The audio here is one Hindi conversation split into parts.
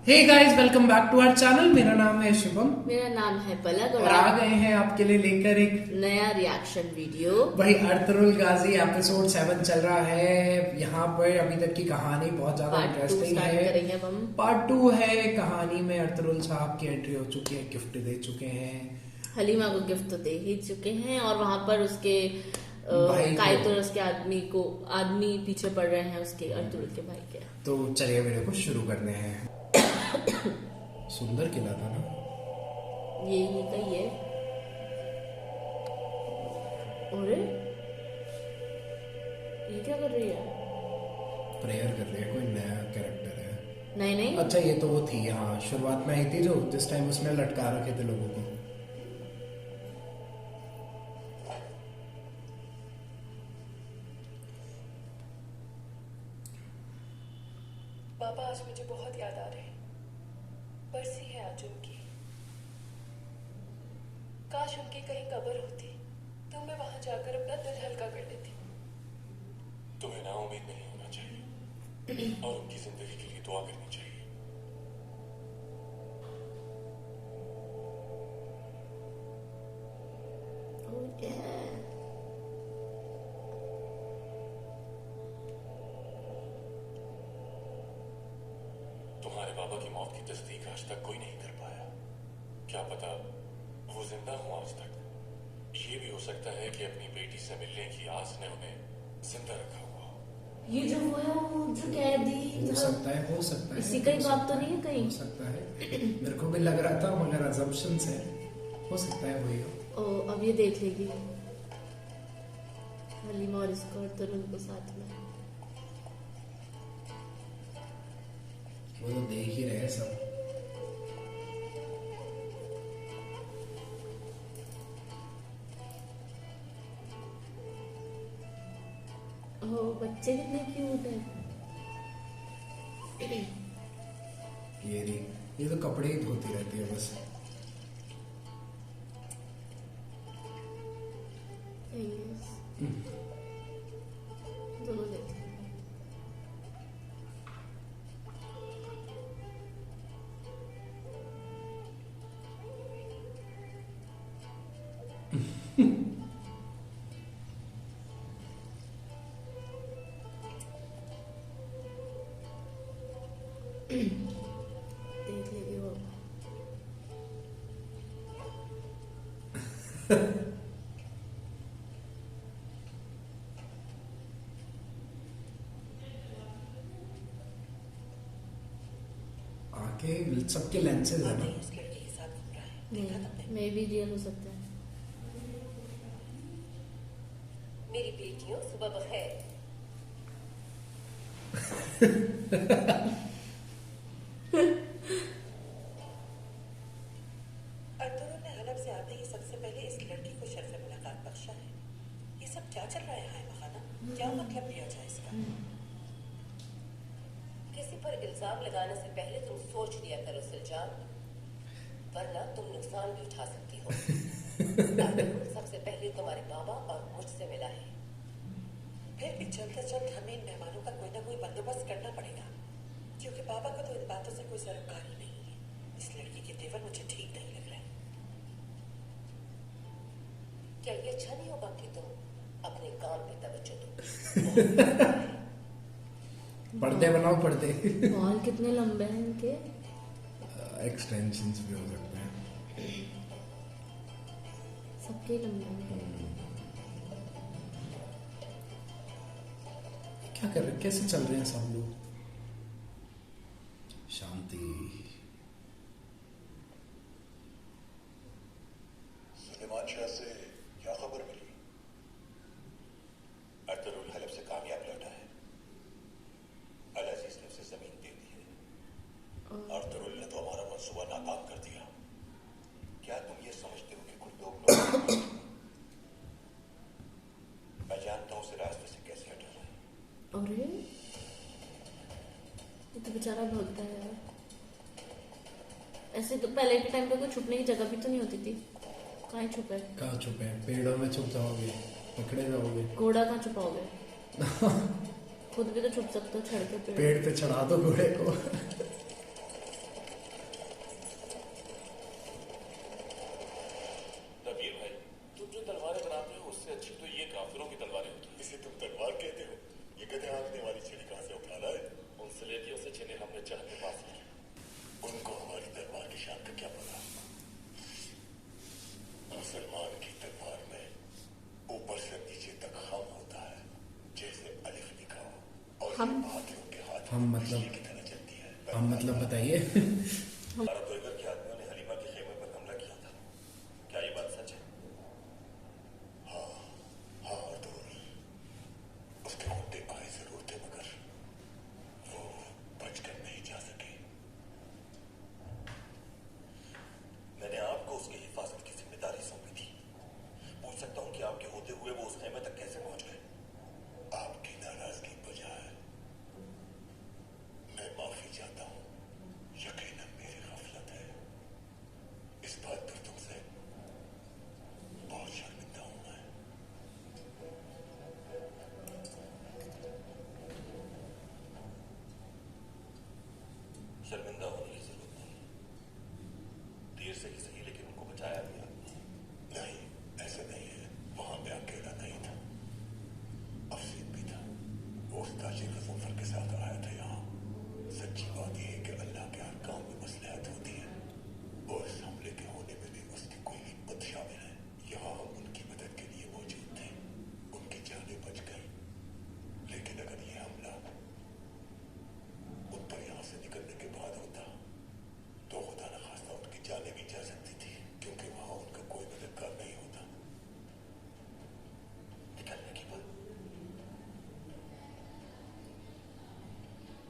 Hey guys, welcome back to our channel. मेरा नाम है शुभम मेरा नाम है पलक और आ गए हैं आपके लिए लेकर एक नया रिएक्शन वीडियो। वही अर्तुगरुल गाजी एपिसोड 7 चल रहा है। यहाँ पर अभी तक की कहानी बहुत ज्यादा पार्ट 2 इंटरेस्टिंग स्टार्ट है। करेंगे अब हम। पार्ट 2 है। कहानी में अर्तुगरुल साहब की एंट्री हो चुकी है, गिफ्ट दे चुके हैं, हलीमा को गिफ्ट तो दे ही चुके हैं और वहां पर उसके भाई को। कायतो और उसके आदमी पीछे पड़ रहे हैं उसके अर्तुगरुल के भाई के। तो चलिए वीडियो को शुरू करते हैं। सुंदर किला था ना ये नहीं का ये। अरे ये क्या कर रही है? प्रेयर कर रही है, कोई नया कैरेक्टर है। नहीं अच्छा ये तो वो थी, हाँ शुरुआत में आई थी जो जिस टाइम उसने लटका रखे थे लोगों को। पापा आज मुझे बहुत याद आ रहे हैं। बरसी है आज उनकी। काश उनकी कहीं कब्र होती तो मैं वहां जाकर अपना दिल हल्का कर लेती। तुम्हें ना उम्मीद नहीं होना चाहिए और उनकी जिंदगी के लिए दुआ करनी चाहिए। तुम्हारे बाबा की मौत की तस्दीक आज तक कोई नहीं कर पाया। क्या पता वो जिंदा हो आज तक। ये भी हो सकता है कि अपनी बेटी से मिलने की आस ने उन्हें जिंदा रखा हुआ हो। ये जो वो है वो जो कैदी हो सकता है, हो सकता है। इसी का ही बात तो नहीं है कहीं? हो सकता है, मेरे को भी लग रहा था मगर अजम्पशंस है, हो सकता है वही हो। ओ अब ये देख लेगी हलीमा और इसको अर्तुगरुल को साथ में। वो तो देख ही रहे सब। ओ बच्चे कितने क्यूट है। ये तो कपड़े ही धोती रहती है बस। दोनों देख। देख लेगी वो। आके सबके लेंसेज है ना। उस लड़के के साथ घूम रहा है, देखा तुमने? मे भी रियल हो सकता है। मेरी बेटियों सुबह बखैर। अर्तुगरुल ने हलब से आते ही सबसे पहले इस लड़की को शर्फ मुलाकात बख्शा है। ये सब क्या चल रहा है हाय खाना? क्या मतलब लिया जाए इसका? किसी पर इल्जाम लगाने से पहले तुम सोच लिया करो सुलझान, वरना तुम नुकसान भी उठा सकती हो। अर्तुगरुल सबसे पहले तुम्हारे बाबा और मुझसे मिला है। फिर भी चलते चलते हमें इन मेहमानों का कोई ना कोई बंदोबस्त करना पड़ेगा, क्योंकि बाबा को तो इन बातों से कोई सरोकारी नहीं है। इस लड़की के तेवर मुझे ठीक नहीं लग रहा है। क्या ये अच्छा नहीं होगा कि तुम अपने काम पे तवज्जो दो? पर्दे बनाओ, पर्दे। बाल कितने लंबे हैं इनके। एक्सटेंशंस भी हो सकते हैं। सबके लंबे हैं। क्या कर रहे, कैसे चल रहे हैं सब लोग? शांति। सुलेमान शाह से क्या खबर मिली? अर्तुगरुल हलब से कामयाब लौटा है। अल अजीज ने उसे जमीन दे दी है। अर्तुगरुल ने तो हमारा मंसूबा नाकाम कर दिया। क्या तुम ये समझते हो कि कुछ लोग मैं जानता हूं उसे रास्ते से कैसे हटाना है। अरे ये तो बेचारा भगता है यार। ऐसे तो पहले के टाइम पे कोई छुपने की जगह भी तो नहीं होती थी। कहाँ छुपे? कहाँ छुपे? पेड़ों में छुप जाओगे, पकड़े जाओगे। घोड़ा कहाँ छुपाओगे? खुद भी तो छुप सकते हो छड़ के पेड़ पे चढ़ा दो घोड़े को। बताइए। अरब बर्गर के आदमियों ने हलीमा के खेमे पर हमला किया था, क्या ये बात सच है? हाँ हाँ अर्तुगरुल, उसके मुद्दे आए जरूर थे मगर वो बचकर नहीं जा सके। मैंने आपको उसकी हिफाजत की जिम्मेदारी सौंपी थी। पूछ सकता हूँ कि आपके होते हुए वो उस खेमे तक कैसे पहुंच गए? आपकी नाराजगी बजाय मैं माफी चाहता हूँ। यकीनन मेरी गफलत है। इस बात पर तुमसे बहुत शर्मिंदा हूं मैं। शर्मिंदा होने की जरूरत नहीं, देर से ही सही लेकिन उनको बचाया भी आपने। नहीं, ऐसा नहीं है। वहां पे अकेला नहीं था, अफसीद भी था। वो उस ताजिर गजनफर के साथ आया था यहाँ। सच्ची बात यह है कि अल्लाह के हर काम में मसलहत होती है और इस हमले के होने में भी उसकी कोई हिकमत शामिल है। यहाँ हम उनकी मदद के लिए मौजूद थे, उनकी जानें बच गई। लेकिन अगर ये हमला उन पर यहाँ से निकलने के बाद होता तो खुदा न खास्ता उनकी जानें भी जा सकती थी, क्योंकि वहां उनका कोई मददगार नहीं होता। निकलने के बाद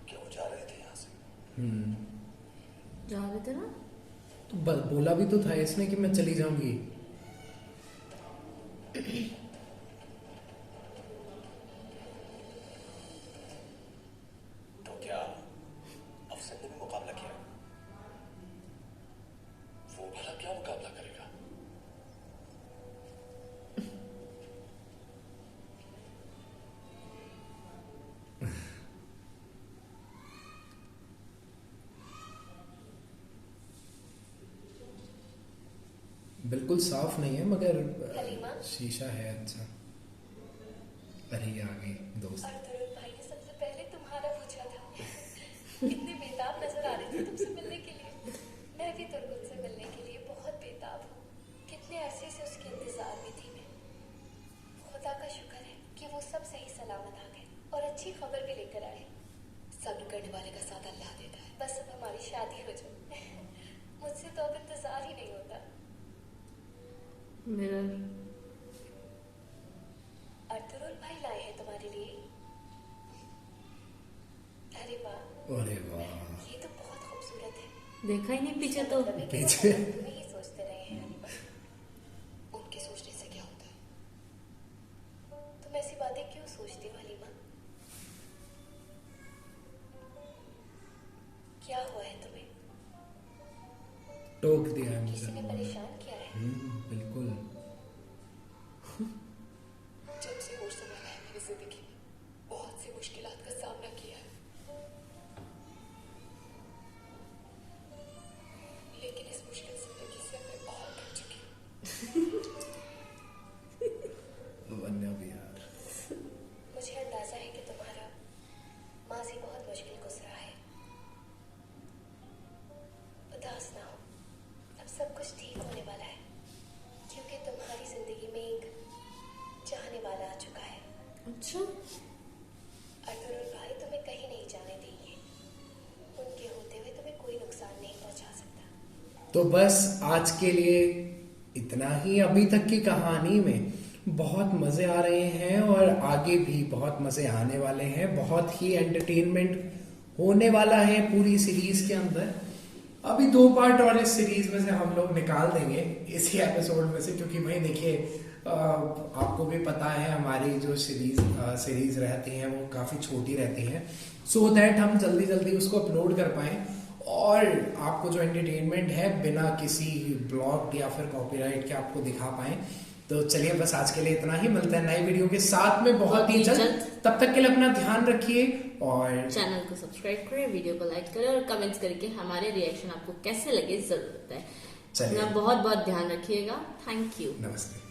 क्या वो जा रहे थे यहाँ से? जा रहे थे ना। तो बोला भी तो था इसने कि मैं चली जाऊंगी। तो क्या अफसर ने भी मुकाबला किया? वो भला क्या मुकाबला करेगा? बिल्कुल साफ नहीं है मगर हलीमा? शीशा है अच्छा। अरे ये आ गई दोस्त। अर्तुगरुल भाई ने सबसे पहले तुम्हारा पूछा था। कितने बेताब नजर आ रहे थे तुमसे मिलने के लिए। मैं भी तुर्गुन से मिलने के लिए बहुत बेताब हूँ। कितने अरसे से उसके इंतजार में थी मैं। खुदा का शुक्र है कि वो सब सही सलामत आ गए और अच्छी खबर भी लेकर आए। सब्र करने वाले का साथ अल्लाह देता है। बस अब हमारी शादी हो जाए। मुझसे तो अब इंतजार ही नहीं होता। मिरर। अर्तुगरुल भाई लाए हैं तुम्हारे लिए। अरे वाह, अरे वाह, ये तो बहुत खूबसूरत है। देखा ही नहीं पीछे तो। पीछे तुम्हें ही सोचते रहे हैं हलीमा। उनके सोचने से क्या होता है? तुम ऐसी बातें क्यों सोचती हो हलीमा? क्या हुआ है तुम्हें? टोक दिया है मुझे किसी ने उन्होंने। परेशान किया है? बिल्कुल। जब से होश संभाला है मेरी जिंदगी में बहुत सी मुश्किलात का सामना किया है, लेकिन इस मुश्किल जिंदगी से मैं बहुत थक चुकी हूँ। वन्या भी यार। मुझे अंदाजा है कि तुम्हारा माजी बहुत मुश्किल गुजरा है। उदास ना हो, अब सब कुछ ठीक होने वाला है, क्योंकि तुम्हारी जिंदगी में एक चाहने वाला आ चुका है। अच्छा। अर्तुगरुल भाई तुम्हें कहीं नहीं जाने देंगे। उनके होते हुए तुम्हें कोई नुकसान नहीं पहुंचा सकता। तो बस आज के लिए इतना ही। अभी तक की कहानी में बहुत मजे आ रहे हैं और आगे भी बहुत मजे आने वाले हैं। बहुत ही एंटरटेनमेंट होने वाला है पूरी सीरीज के अंदर। अभी 2 पार्ट और इस सीरीज में से हम लोग निकाल देंगे इसी एपिसोड में से, क्योंकि भाई देखिए आपको भी पता है हमारी जो सीरीज रहती हैं वो काफी छोटी रहती हैं, सो दैट हम जल्दी जल्दी उसको अपलोड कर पाएं और आपको जो एंटरटेनमेंट है बिना किसी ब्लॉग या फिर कॉपीराइट के आपको दिखा पाएं। तो चलिए बस आज के लिए इतना ही। मिलते हैं नई वीडियो के साथ में बहुत ही जल्द। तब तक के लिए अपना ध्यान रखिए और चैनल को सब्सक्राइब करें, वीडियो को लाइक करें और कमेंट्स करके हमारे रिएक्शन आपको कैसे लगे जरूर बताएं। चलिए। अपना बहुत बहुत ध्यान रखिएगा। Thank you. नमस्ते।